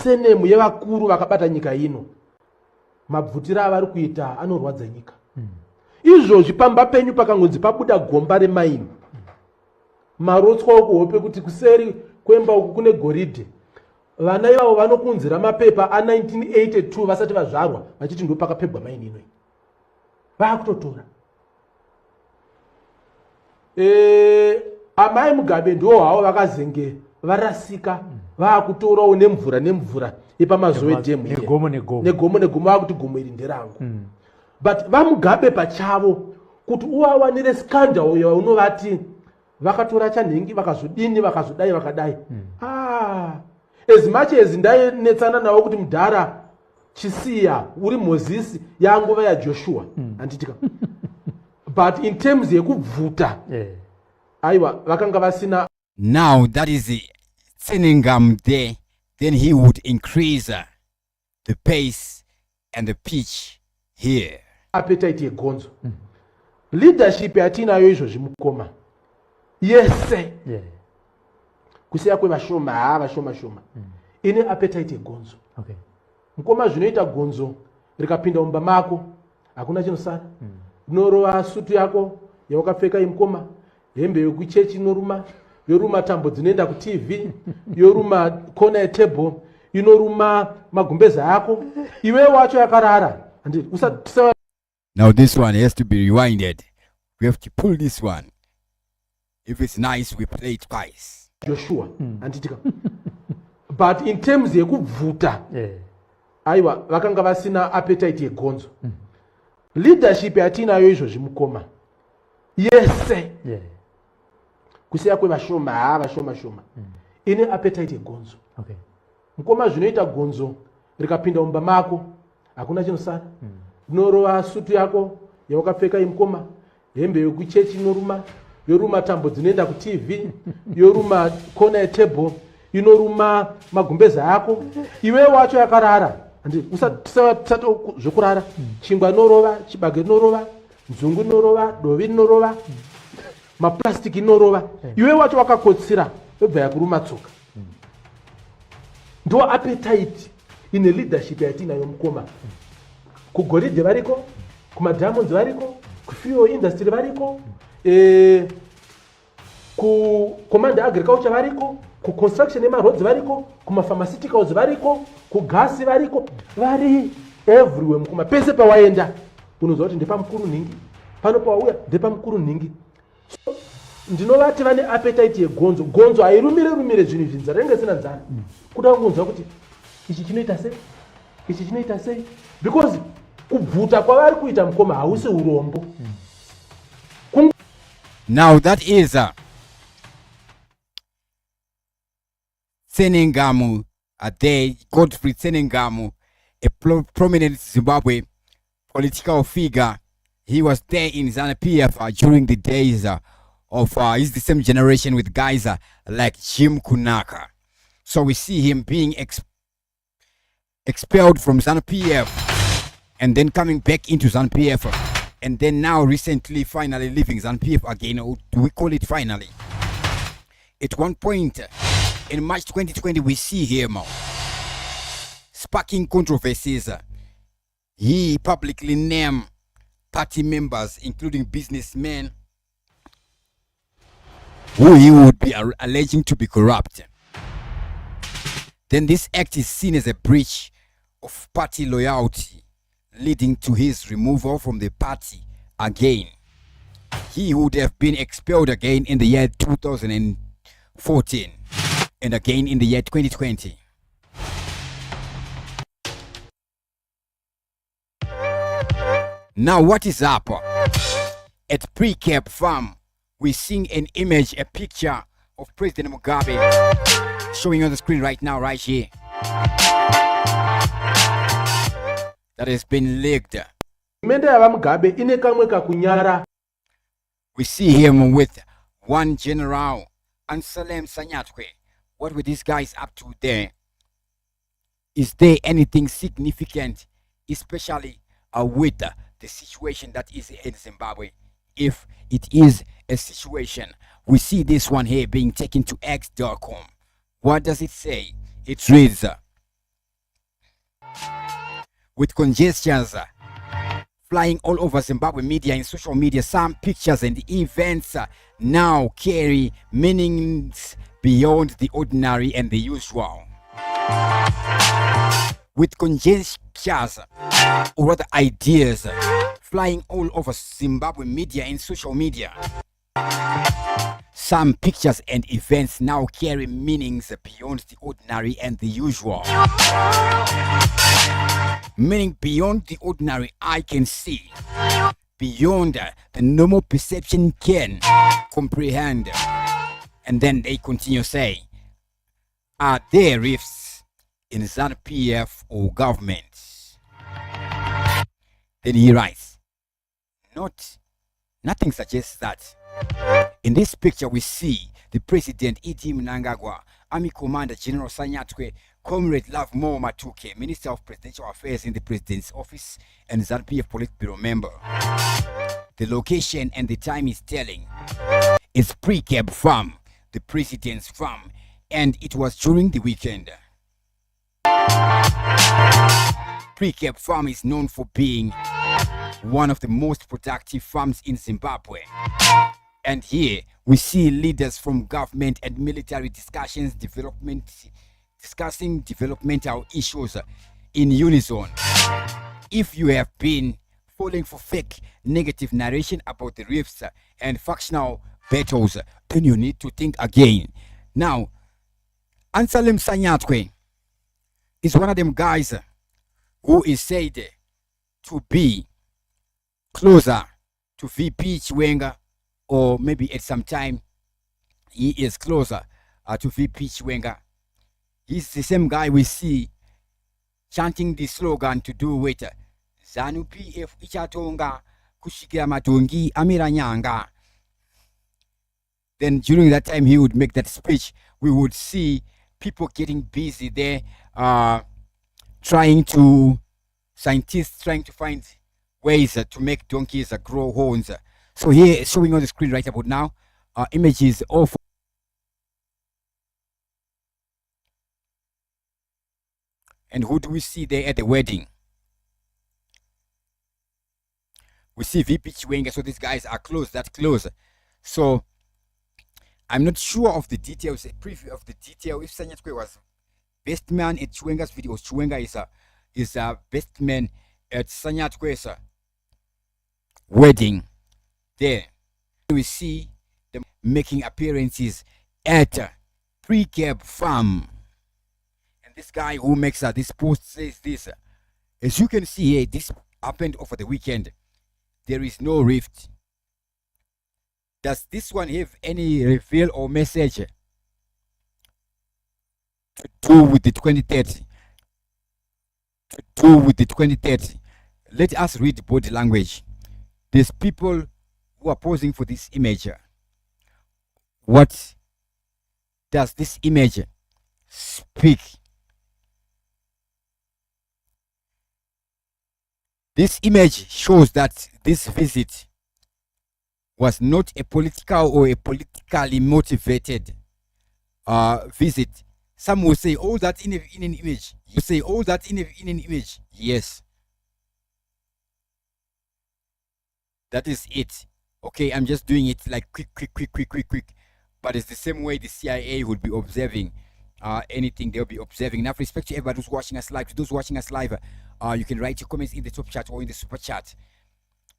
senemu yevakuru vakabata nyika ino, mabvutiro avari kuita anorwadza nyika. Izvozvi pamba penyu pakangonzi pabuda gomba remaini, marotswa okuhope kuti kuseri kwemba uku kune goridhe, vana ivavo vanokunzira mapepa a1982 vasati vazvarwa vachiti ndo pakapebwa maini ino. Vakutotora amai Mugabe ndo havo vakazenge varasika, vakutorawo nemvura yepamazoe dhemu negomo vakuti gomo iri nderangu. But vaMugabe pachavo kuti uvawanire scandal yaunovati vakatora chanhengi vakazodini vakazodai vakadai. As much as ndainetsana nawo kuti mudhara chisiya uri Moses yanguva yaJoshua anditika. But in terms yekubvuta aiwa vakanga vasina. Now that is the Tsenengamu there, then he would increase the pace and the pitch here. Appetite yegonzo. Leadership yatinayo izvozvi mukoma yese kusiya kwevashoma ine appetite yegonzo. Mukoma zvinoita gonzo rikapinda mumba mako hakuna chinosara. Inorova sutu yako yawakapfeka imukoma, hembe yekuchechi inoruma, yoruma tambo dzinoenda kuTV, yoruma kona yetable, inoruma magumbeza yako, iwe wacho yakarara. Now this one has to be rewinded. We have to pull this one. If it's nice, we play it twice. Joshua anditika. But in terms yekubvuta aiwa vakanga vasina appetite yegonzo. Leadership yatinayo izvozvi mukoma yese kusiya kwevashoma ine appetite yegonzo. Mukoma zvinoita gonzo rikapinda mumba mako hakuna chinosara. Inorova sutu yako yawakapfeka imukoma, hembe yekuchechi inoruma, yoruma tambo dzinoenda kuTV, yoruma kona yetable, inoruma magumbeza yako, iwe wacho yakarara. Usati zvokurara, chingwa inorova, chibage inorova, nzungu inorova, dovi inorova, maplastiki inorova, iwe wacho wakakotsira webva yakuruma tsoka. Ndo appetite ine leadership yatinayo mukoma. Kugoridhe variko, kumadiamonds variko, kufuel industry variko, kucommand agriculture variko, kuconstruction yemaroads variko, kumapharmaceuticals variko, kugasi variko, vari everywhere mukoma. Pese pawaenda unozwa kuti ndepamukuru ningi, pano pawauya ndepamukuru ningi. So ndinovati vane appetite yegonzo. Gonzo hairumire zvinhu zvinzara renge sina nzara. Kuda kungonzwa kuti ichi chinoita sei, because kubvuta kwavari kuita mukoma hausi urombo. Now that is Tsenengamu, there, Godfrey Tsenengamu, a prominent Zimbabwe political figure. He was there in ZANU-PF during the days of, he's the same generation with guys like Jim Kunaka. So we see him being expelled from ZANU-PF and then coming back into ZANU-PF, and then now recently finally leaving ZANU-PF again, or do we call it finally? At one point in March 2020, we see him sparking controversies. He publicly named party members, including businessmen, who he would be alleging to be corrupt. Then this act is seen as a breach of party loyalty, leading to his removal from the party again. He would have been expelled again in the year 2014 and again in the year 2020. Now what is up? At Precabe farm, we're seeing an image, a picture of President Mugabe showing on the screen right now, right here. That has been leaked. We see him with one general, Ansalem Sanyatwe. What were these guys up to there? Is there anything significant, especially with the situation that is in Zimbabwe? If it is a situation, we see this one here being taken to X.com. What does it say? It reads, with conjectures flying all over Zimbabwe media and social media. Some pictures and events now carry meanings beyond the ordinary and the usual. With conjectures or other ideas flying all over Zimbabwe media and social media, some pictures and events now carry meanings beyond the ordinary and the usual. Meaning beyond the ordinary I can see, beyond the normal perception can comprehend. And then they continue say, are there rifts in ZANU-PF or government? Then he writes, nothing suggests that. In this picture we see the President E.D. Mnangagwa, Army Commander General Sanyatwe, Comrade Love Mo Matuke, Minister of Presidential Affairs in the President's Office, and ZANU-PF Politburo member. The location and the time is telling. It's Precabe farm, the President's farm, and it was during the weekend. Precabe farm is known for being one of the most productive farms in Zimbabwe. And here we see leaders from government and military discussing developmental issues in unison. If you have been falling for fake negative narration about the rifts and factional battles, then you need to think again. Now, Ansalem Sanyatwe is one of them guys who is said to be closer to VP Chiwenga, or maybe at some time he is closer to VP Chiwenga. He's the same guy we see chanting the slogan to do with ZANU-PF ichatonga kushikira matongi amira nyanga. Then during that time he would make that speech. We would see people getting busy there, scientists trying to find ways to make donkeys grow horns. So here showing on the screen right about now, images of. And who do we see there at the wedding? We see VP Chiwenga, so these guys are close, that close. So I'm not sure of the details, a preview of the detail. If Sanyatwe was best man at Chiwenga's video, Chiwenga is a best man at Sanyatwe's wedding. There we see them making appearances at Precabe farm. And this guy who makes this post says this. As you can see here, this happened over the weekend. There is no rift. Does this one have any reveal or message to do with the 2030? To do with the 2030. Let us read body language. There's people who are posing for this image. What does this image speak? This image shows that this visit was not a political or a politically motivated visit. Some will say, oh, that's in an image. You say, oh, that's in an image. Yes. That is it. Okay, I'm just doing it like quick. But it's the same way the CIA would be observing anything they'll be observing. Now, with respect to everybody who's watching us live, to those watching us live, you can write your comments in the top chat or in the super chat.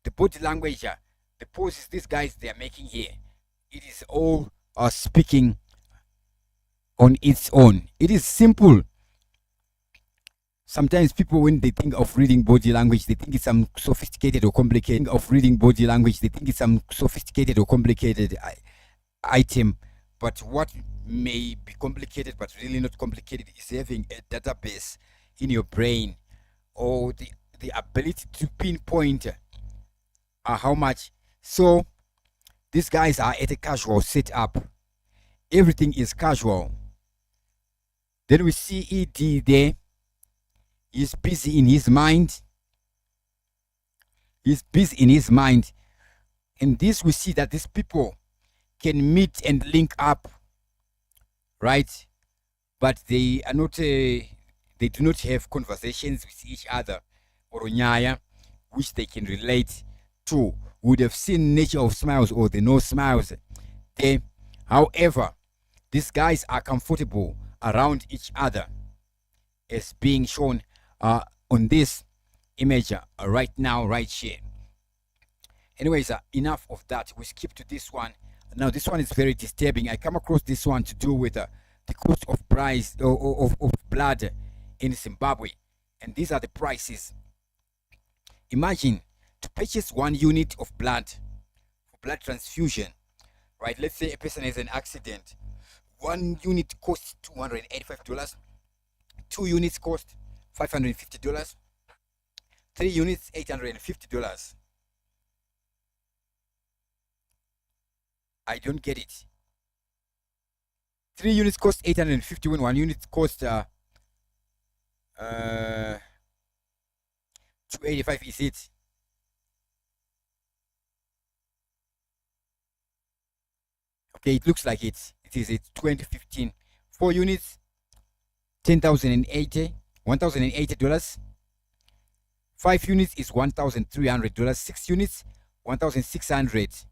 The body language, the poses these guys they are making here, it is all speaking on its own. It is simple. Sometimes people, when they think of reading body language, they think it's some sophisticated or complicated. Item. But what may be complicated but really not complicated is having a database in your brain, or the ability to pinpoint how much. So these guys are at a casual setup. Everything is casual. Then we see ED there. He's busy in his mind. In this we see that these people can meet and link up, right? But they are not. They do not have conversations with each other. or nyaya which they can relate to, would have seen nature of smiles or the no smiles there. However, these guys are comfortable around each other, as being shown on this image right now, right here. Anyways, enough of that. We skip to this one. Now, this one is very disturbing. I come across this one to do with the cost of price of blood in Zimbabwe, and these are the prices. Imagine to purchase 1 unit of blood for blood transfusion, right? Let's say a person has an accident. 1 unit costs $285. 2 units cost $550. 3 units $850. I don't get it. 3 units cost $850 when 1 unit cost $285. Is it? Okay, it looks like it. It is. It's 2015. 4 units, $1,080. 5 units is $1,300. 6 units, $1,600.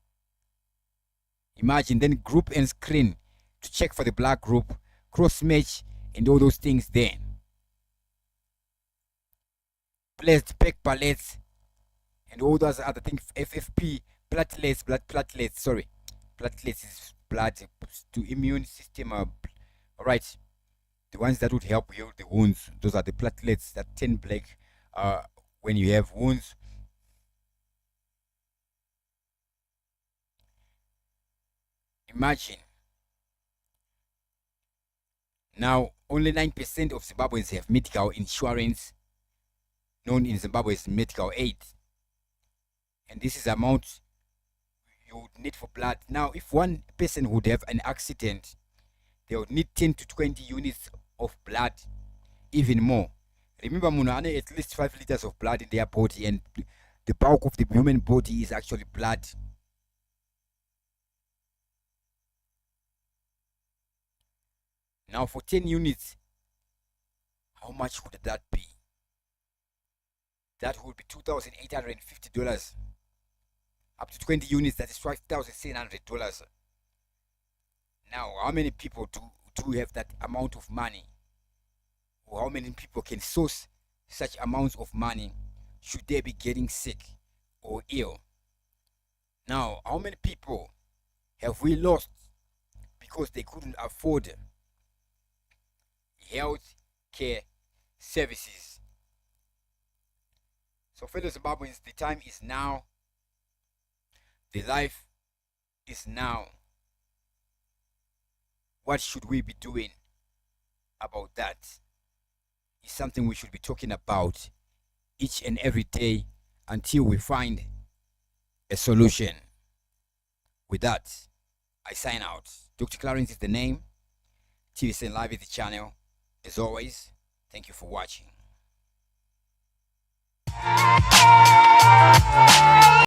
Imagine. Then group and screen to check for the black group, cross match, and all those things. Then placed pack pallets and all those other things. FFP platelets, blood platelets. Sorry, platelets is blood to immune system. All right, the ones that would help heal the wounds. Those are the platelets that turn black when you have wounds. Imagine. Now, only 9% of Zimbabweans have medical insurance, known in Zimbabwe as medical aid. And this is the amount you would need for blood. Now, if one person would have an accident, they would need 10 to 20 units of blood, even more. Remember, Munane, at least 5 liters of blood in their body, and the bulk of the human body is actually blood. Now, for 10 units, how much would that be? That would be $2,850. Up to 20 units, that is $5,700. Now, how many people do have that amount of money? Or how many people can source such amounts of money should they be getting sick or ill? Now, how many people have we lost because they couldn't afford health care services? So, fellow Zimbabweans, the time is now. The life is now. What should we be doing about that? Is something we should be talking about each and every day until we find a solution. With that, I sign out. Dr. Clarence is the name. TVSN Live is the channel. As always, thank you for watching.